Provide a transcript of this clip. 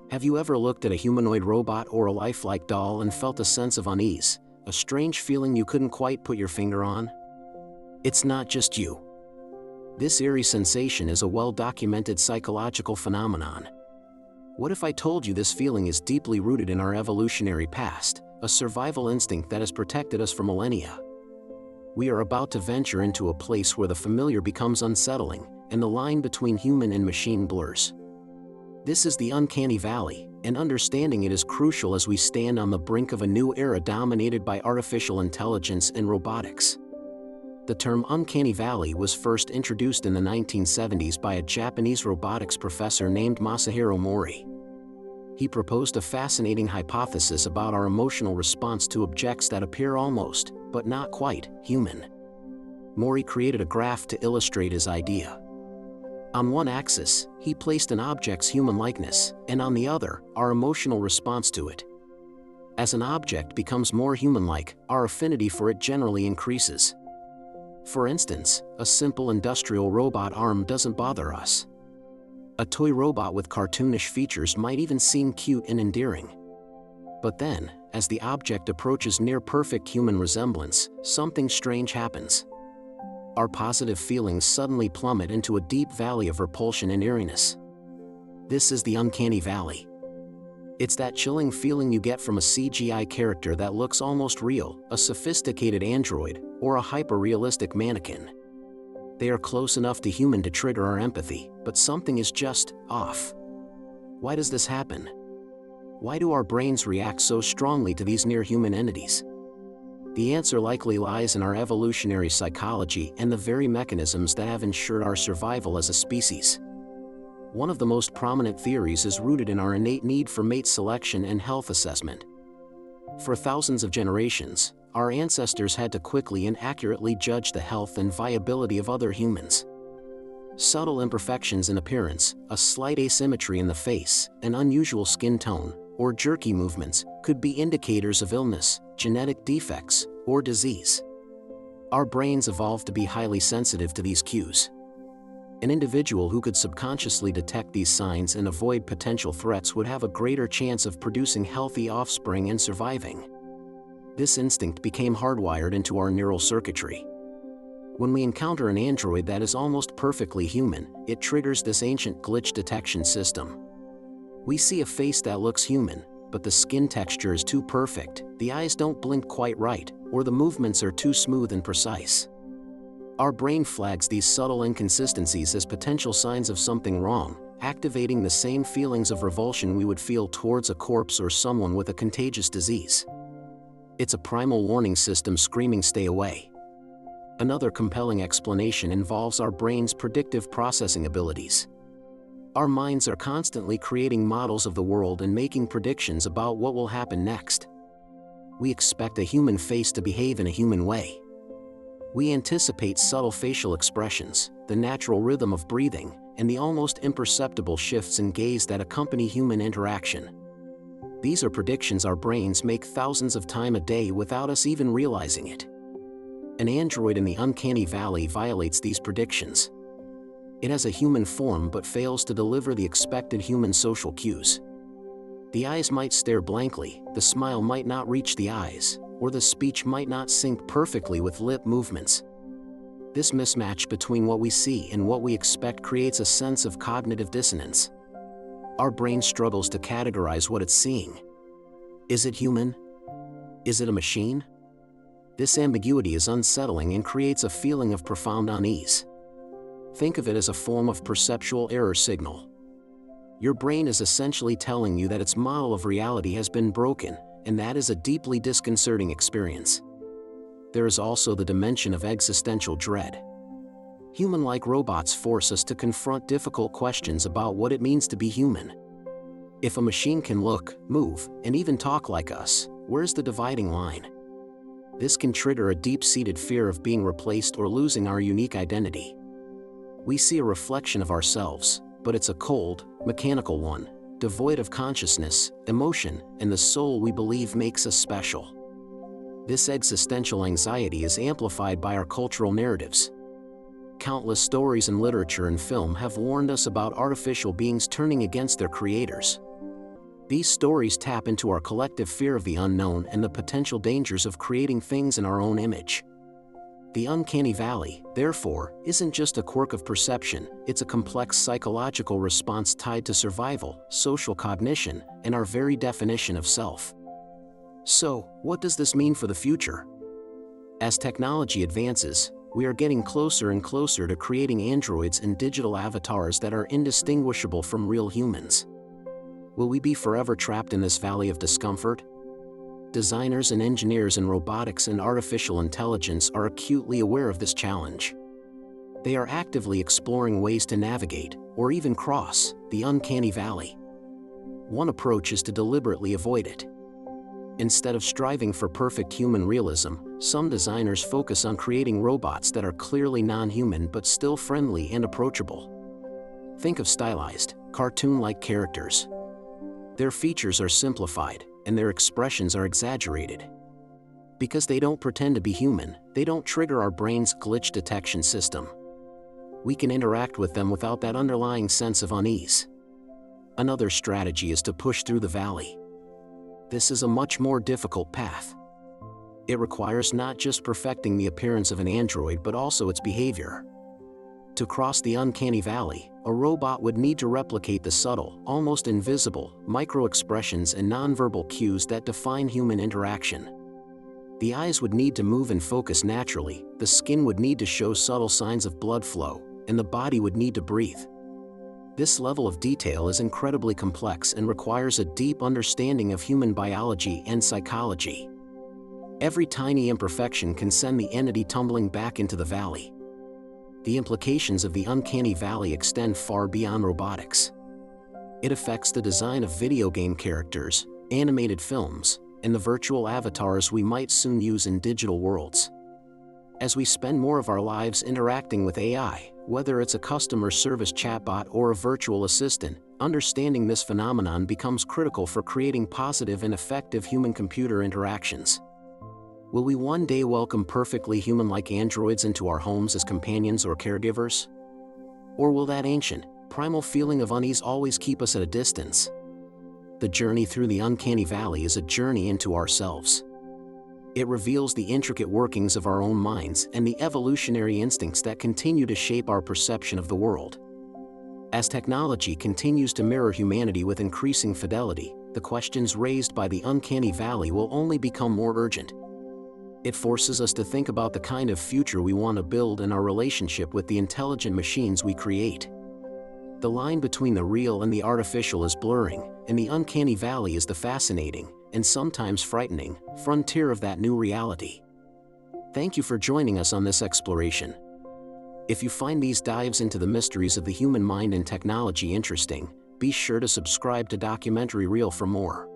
Have you ever looked at a humanoid robot or a lifelike doll and felt a sense of unease, a strange feeling you couldn't quite put your finger on? It's not just you. This eerie sensation is a well-documented psychological phenomenon. What if I told you this feeling is deeply rooted in our evolutionary past, a survival instinct that has protected us for millennia? We are about to venture into a place where the familiar becomes unsettling, and the line between human and machine blurs. This is the Uncanny Valley, and understanding it is crucial as we stand on the brink of a new era dominated by artificial intelligence and robotics. The term Uncanny Valley was first introduced in the 1970s by a Japanese robotics professor named Masahiro Mori. He proposed a fascinating hypothesis about our emotional response to objects that appear almost, but not quite, human. Mori created a graph to illustrate his idea. On one axis, he placed an object's human likeness, and on the other, our emotional response to it. As an object becomes more human-like, our affinity for it generally increases. For instance, a simple industrial robot arm doesn't bother us. A toy robot with cartoonish features might even seem cute and endearing. But then, as the object approaches near-perfect human resemblance, something strange happens. Our positive feelings suddenly plummet into a deep valley of repulsion and eeriness. This is the Uncanny Valley. It's that chilling feeling you get from a CGI character that looks almost real, a sophisticated android, or a hyper-realistic mannequin. They are close enough to human to trigger our empathy, but something is just off. Why does this happen? Why do our brains react so strongly to these near-human entities? The answer likely lies in our evolutionary psychology and the very mechanisms that have ensured our survival as a species. One of the most prominent theories is rooted in our innate need for mate selection and health assessment. For thousands of generations, our ancestors had to quickly and accurately judge the health and viability of other humans. Subtle imperfections in appearance, a slight asymmetry in the face, an unusual skin tone, or jerky movements could be indicators of illness, genetic defects, or disease. Our brains evolved to be highly sensitive to these cues. An individual who could subconsciously detect these signs and avoid potential threats would have a greater chance of producing healthy offspring and surviving. This instinct became hardwired into our neural circuitry. When we encounter an android that is almost perfectly human, it triggers this ancient glitch detection system. We see a face that looks human, but the skin texture is too perfect, the eyes don't blink quite right, or the movements are too smooth and precise. Our brain flags these subtle inconsistencies as potential signs of something wrong, activating the same feelings of revulsion we would feel towards a corpse or someone with a contagious disease. It's a primal warning system screaming, "Stay away." Another compelling explanation involves our brain's predictive processing abilities. Our minds are constantly creating models of the world and making predictions about what will happen next. We expect a human face to behave in a human way. We anticipate subtle facial expressions, the natural rhythm of breathing, and the almost imperceptible shifts in gaze that accompany human interaction. These are predictions our brains make thousands of times a day without us even realizing it. An android in the Uncanny Valley violates these predictions. It has a human form but fails to deliver the expected human social cues. The eyes might stare blankly, the smile might not reach the eyes, or the speech might not sync perfectly with lip movements. This mismatch between what we see and what we expect creates a sense of cognitive dissonance. Our brain struggles to categorize what it's seeing. Is it human? Is it a machine? This ambiguity is unsettling and creates a feeling of profound unease. Think of it as a form of perceptual error signal. Your brain is essentially telling you that its model of reality has been broken, and that is a deeply disconcerting experience. There is also the dimension of existential dread. Human-like robots force us to confront difficult questions about what it means to be human. If a machine can look, move, and even talk like us, where's the dividing line? This can trigger a deep-seated fear of being replaced or losing our unique identity. We see a reflection of ourselves, but it's a cold, mechanical one, devoid of consciousness, emotion, and the soul we believe makes us special. This existential anxiety is amplified by our cultural narratives. Countless stories in literature and film have warned us about artificial beings turning against their creators. These stories tap into our collective fear of the unknown and the potential dangers of creating things in our own image. The Uncanny Valley, therefore, isn't just a quirk of perception, it's a complex psychological response tied to survival, social cognition, and our very definition of self. So, what does this mean for the future? As technology advances, we are getting closer and closer to creating androids and digital avatars that are indistinguishable from real humans. Will we be forever trapped in this valley of discomfort? Designers and engineers in robotics and artificial intelligence are acutely aware of this challenge. They are actively exploring ways to navigate, or even cross, the Uncanny Valley. One approach is to deliberately avoid it. Instead of striving for perfect human realism, some designers focus on creating robots that are clearly non-human but still friendly and approachable. Think of stylized, cartoon-like characters. Their features are simplified, and their expressions are exaggerated. Because they don't pretend to be human, they don't trigger our brain's glitch detection system. We can interact with them without that underlying sense of unease. Another strategy is to push through the valley. This is a much more difficult path. It requires not just perfecting the appearance of an android but also its behavior. To cross the Uncanny Valley, a robot would need to replicate the subtle, almost invisible, micro-expressions and nonverbal cues that define human interaction. The eyes would need to move and focus naturally, the skin would need to show subtle signs of blood flow, and the body would need to breathe. This level of detail is incredibly complex and requires a deep understanding of human biology and psychology. Every tiny imperfection can send the entity tumbling back into the valley. The implications of the Uncanny Valley extend far beyond robotics. It affects the design of video game characters, animated films, and the virtual avatars we might soon use in digital worlds. As we spend more of our lives interacting with AI, whether it's a customer service chatbot or a virtual assistant, understanding this phenomenon becomes critical for creating positive and effective human-computer interactions. Will we one day welcome perfectly human-like androids into our homes as companions or caregivers? Or will that ancient, primal feeling of unease always keep us at a distance? The journey through the Uncanny Valley is a journey into ourselves. It reveals the intricate workings of our own minds and the evolutionary instincts that continue to shape our perception of the world. As technology continues to mirror humanity with increasing fidelity, the questions raised by the Uncanny Valley will only become more urgent. It forces us to think about the kind of future we want to build and our relationship with the intelligent machines we create. The line between the real and the artificial is blurring, and the Uncanny Valley is the fascinating, and sometimes frightening, frontier of that new reality. Thank you for joining us on this exploration. If you find these dives into the mysteries of the human mind and technology interesting, be sure to subscribe to Documentary Reel for more.